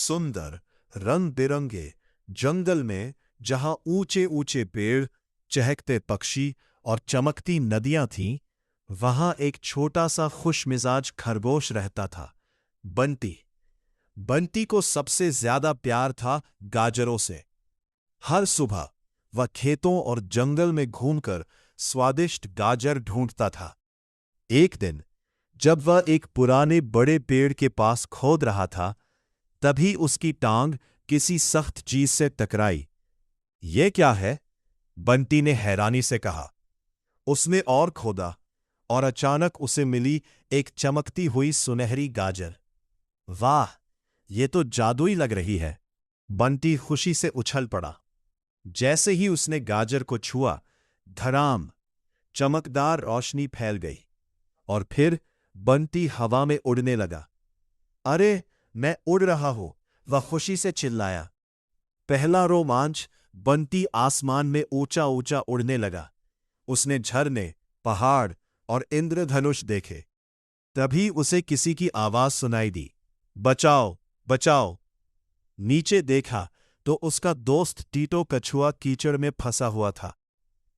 सुंदर रंग बिरंगे जंगल में, जहां ऊंचे ऊंचे पेड़, चहकते पक्षी और चमकती नदियां थीं, वहां एक छोटा सा खुशमिजाज खरगोश रहता था, बंटी। बंटी को सबसे ज्यादा प्यार था गाजरों से। हर सुबह वह खेतों और जंगल में घूमकर स्वादिष्ट गाजर ढूंढता था। एक दिन जब वह एक पुराने बड़े पेड़ के पास खोद रहा था, तभी उसकी टांग किसी सख्त चीज से टकराई। "यह क्या है?" बंटी ने हैरानी से कहा। उसने और खोदा और अचानक उसे मिली एक चमकती हुई सुनहरी गाजर। "वाह, ये तो जादुई लग रही है!" बंटी खुशी से उछल पड़ा। जैसे ही उसने गाजर को छुआ, धड़ाम, चमकदार रोशनी फैल गई और फिर बंटी हवा में उड़ने लगा। "अरे, मैं उड़ रहा हूं!" वह खुशी से चिल्लाया। पहला रोमांच, बंटी आसमान में ऊंचा ऊंचा उड़ने लगा। उसने झरने, पहाड़ और इंद्रधनुष देखे। तभी उसे किसी की आवाज सुनाई दी, "बचाओ, बचाओ!" नीचे देखा तो उसका दोस्त टीटो कछुआ कीचड़ में फंसा हुआ था।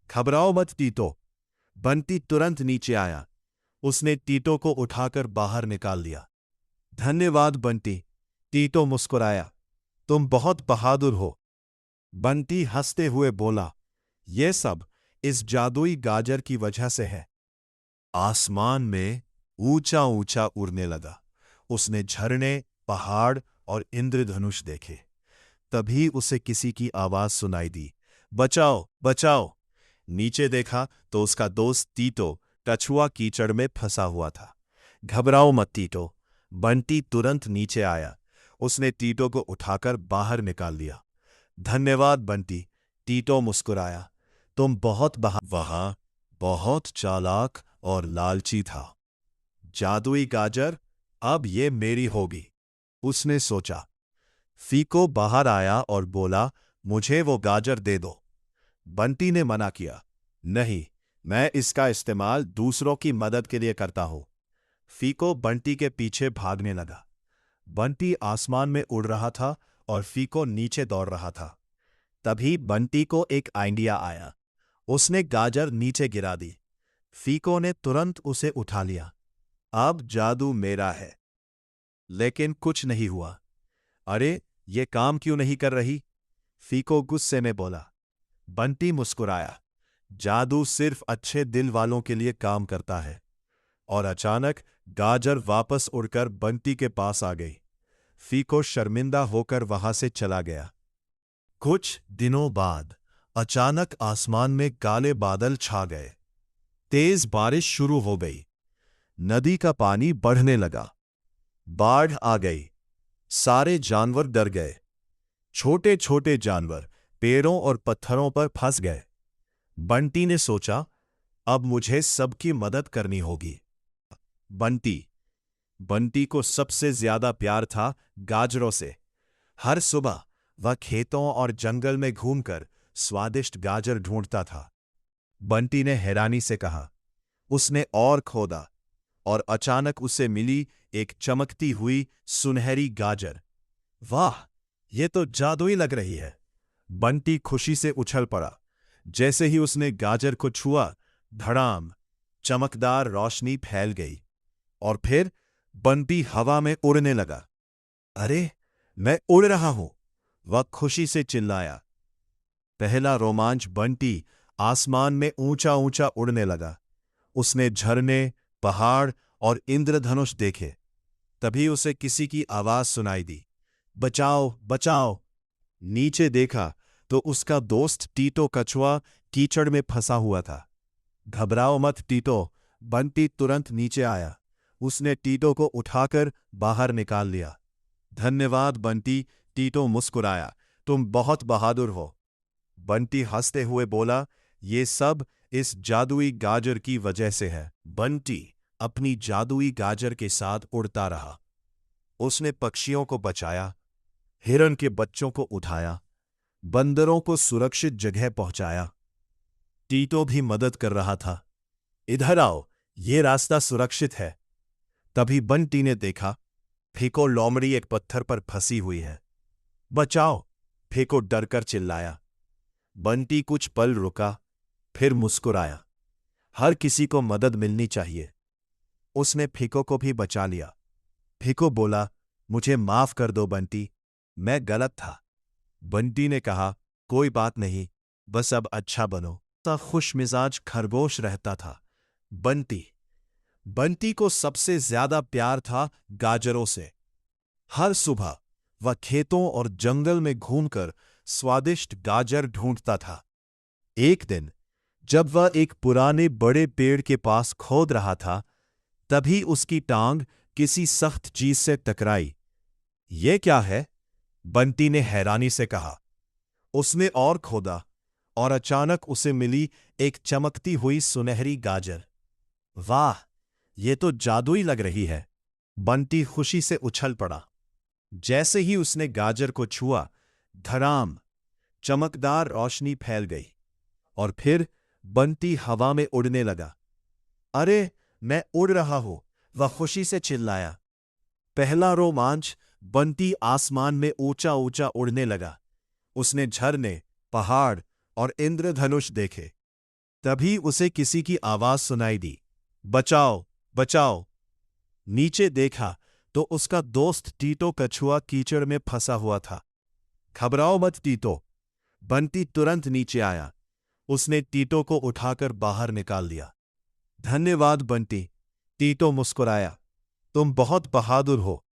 "घबराओ मत टीटो!" बंटी तुरंत नीचे आया। उसने टीटो को उठाकर बाहर निकाल लिया। "धन्यवाद बंटी!" टीटो मुस्कुराया। "तुम बहुत बहादुर हो!" बंटी हंसते हुए बोला, "यह सब इस जादुई गाजर की वजह से है।" आसमान में ऊंचा ऊंचा उड़ने लगा। उसने झरने, पहाड़ और इंद्रधनुष देखे। तभी उसे किसी की आवाज सुनाई दी, "बचाओ, बचाओ!" नीचे देखा तो उसका दोस्त टीटो कछुआ कीचड़ में फंसा हुआ था। "घबराओ मत टीटो!" बंटी तुरंत नीचे आया। उसने टीटो को उठाकर बाहर निकाल लिया। "धन्यवाद बंटी!" टीटो मुस्कुराया। "तुम बहुत वहां बहुत चालाक और लालची था। जादुई गाजर, अब ये मेरी होगी!" उसने सोचा। फीको बाहर आया और बोला, "मुझे वो गाजर दे दो।" बंटी ने मना किया, "नहीं, मैं इसका इस्तेमाल दूसरों की मदद के लिए करता हूं।" फीको बंटी के पीछे भागने लगा। बंटी आसमान में उड़ रहा था और फीको नीचे दौड़ रहा था। तभी बंटी को एक आइडिया आया। उसने गाजर नीचे गिरा दी। फीको ने तुरंत उसे उठा लिया। अब जादू मेरा है। लेकिन कुछ नहीं हुआ। "अरे, ये काम क्यों नहीं कर रही?" फीको गुस्से में बोला। बंटी मुस्कुराया। जादू सिर्फ अच्छे दिल वालों के लिए काम करता है। और अचानक गाजर वापस उड़कर बंटी के पास आ गई। फीको शर्मिंदा होकर वहां से चला गया। कुछ दिनों बाद अचानक आसमान में काले बादल छा गए। तेज बारिश शुरू हो गई। नदी का पानी बढ़ने लगा। बाढ़ आ गई। सारे जानवर डर गए। छोटे छोटे जानवर पेड़ों और पत्थरों पर फंस गए। बंटी ने सोचा, अब मुझे सबकी मदद करनी होगी। बंटी बंटी को सबसे ज्यादा प्यार था गाजरों से। हर सुबह वह खेतों और जंगल में घूमकर स्वादिष्ट गाजर ढूंढता था। बंटी ने हैरानी से कहा। उसने और खोदा और अचानक उसे मिली एक चमकती हुई सुनहरी गाजर। "वाह, ये तो जादुई लग रही है!" बंटी खुशी से उछल पड़ा। जैसे ही उसने गाजर को छुआ, धड़ाम, चमकदार रोशनी फैल गई और फिर बंटी हवा में उड़ने लगा। "अरे, मैं उड़ रहा हूं!" वह खुशी से चिल्लाया। पहला रोमांच, बंटी आसमान में ऊंचा ऊंचा उड़ने लगा। उसने झरने, पहाड़ और इंद्रधनुष देखे। तभी उसे किसी की आवाज सुनाई दी, "बचाओ, बचाओ!" नीचे देखा तो उसका दोस्त टीटो कछुआ कीचड़ में फंसा हुआ था। "घबराओ मत टीटो!" बंटी तुरंत नीचे आया। उसने टीटो को उठाकर बाहर निकाल लिया। "धन्यवाद बंटी!" टीटो मुस्कुराया। "तुम बहुत बहादुर हो!" बंटी हंसते हुए बोला, "ये सब इस जादुई गाजर की वजह से है।" बंटी अपनी जादुई गाजर के साथ उड़ता रहा। उसने पक्षियों को बचाया, हिरन के बच्चों को उठाया, बंदरों को सुरक्षित जगह पहुंचाया। टीटो भी मदद कर रहा था। "इधर आओ, ये रास्ता सुरक्षित है।" तभी बंटी ने देखा फीको लोमड़ी एक पत्थर पर फंसी हुई है। बचाओ, फीको डरकर चिल्लाया। बंटी कुछ पल रुका, फिर मुस्कुराया। हर किसी को मदद मिलनी चाहिए। उसने फीको को भी बचा लिया। फीको बोला, मुझे माफ कर दो बंटी, मैं गलत था। बंटी ने कहा, कोई बात नहीं, बस अब अच्छा बनो। सा खुश मिजाज खरगोश रहता था। बंटी बंटी को सबसे ज्यादा प्यार था गाजरों से। हर सुबह वह खेतों और जंगल में घूमकर स्वादिष्ट गाजर ढूंढता था। एक दिन जब वह एक पुराने बड़े पेड़ के पास खोद रहा था, तभी उसकी टांग किसी सख्त चीज से टकराई। ये क्या है? बंटी ने हैरानी से कहा। उसने और खोदा और अचानक उसे मिली एक चमकती हुई सुनहरी गाजर। वाह, ये तो जादुई लग रही है। बंटी खुशी से उछल पड़ा। जैसे ही उसने गाजर को छुआ, धड़ाम, चमकदार रोशनी फैल गई और फिर बंटी हवा में उड़ने लगा। अरे, मैं उड़ रहा हूं, वह खुशी से चिल्लाया। पहला रोमांच, बंटी आसमान में ऊंचा ऊंचा उड़ने लगा। उसने झरने, पहाड़ और इंद्रधनुष देखे। तभी उसे किसी की आवाज सुनाई दी, बचाओ, बचाओ। नीचे देखा तो उसका दोस्त टीटो कछुआ कीचड़ में फंसा हुआ था। घबराओ मत टीटो। बंटी तुरंत नीचे आया। उसने टीटो को उठाकर बाहर निकाल दिया। धन्यवाद बंटी, टीटो मुस्कुराया। तुम बहुत बहादुर हो।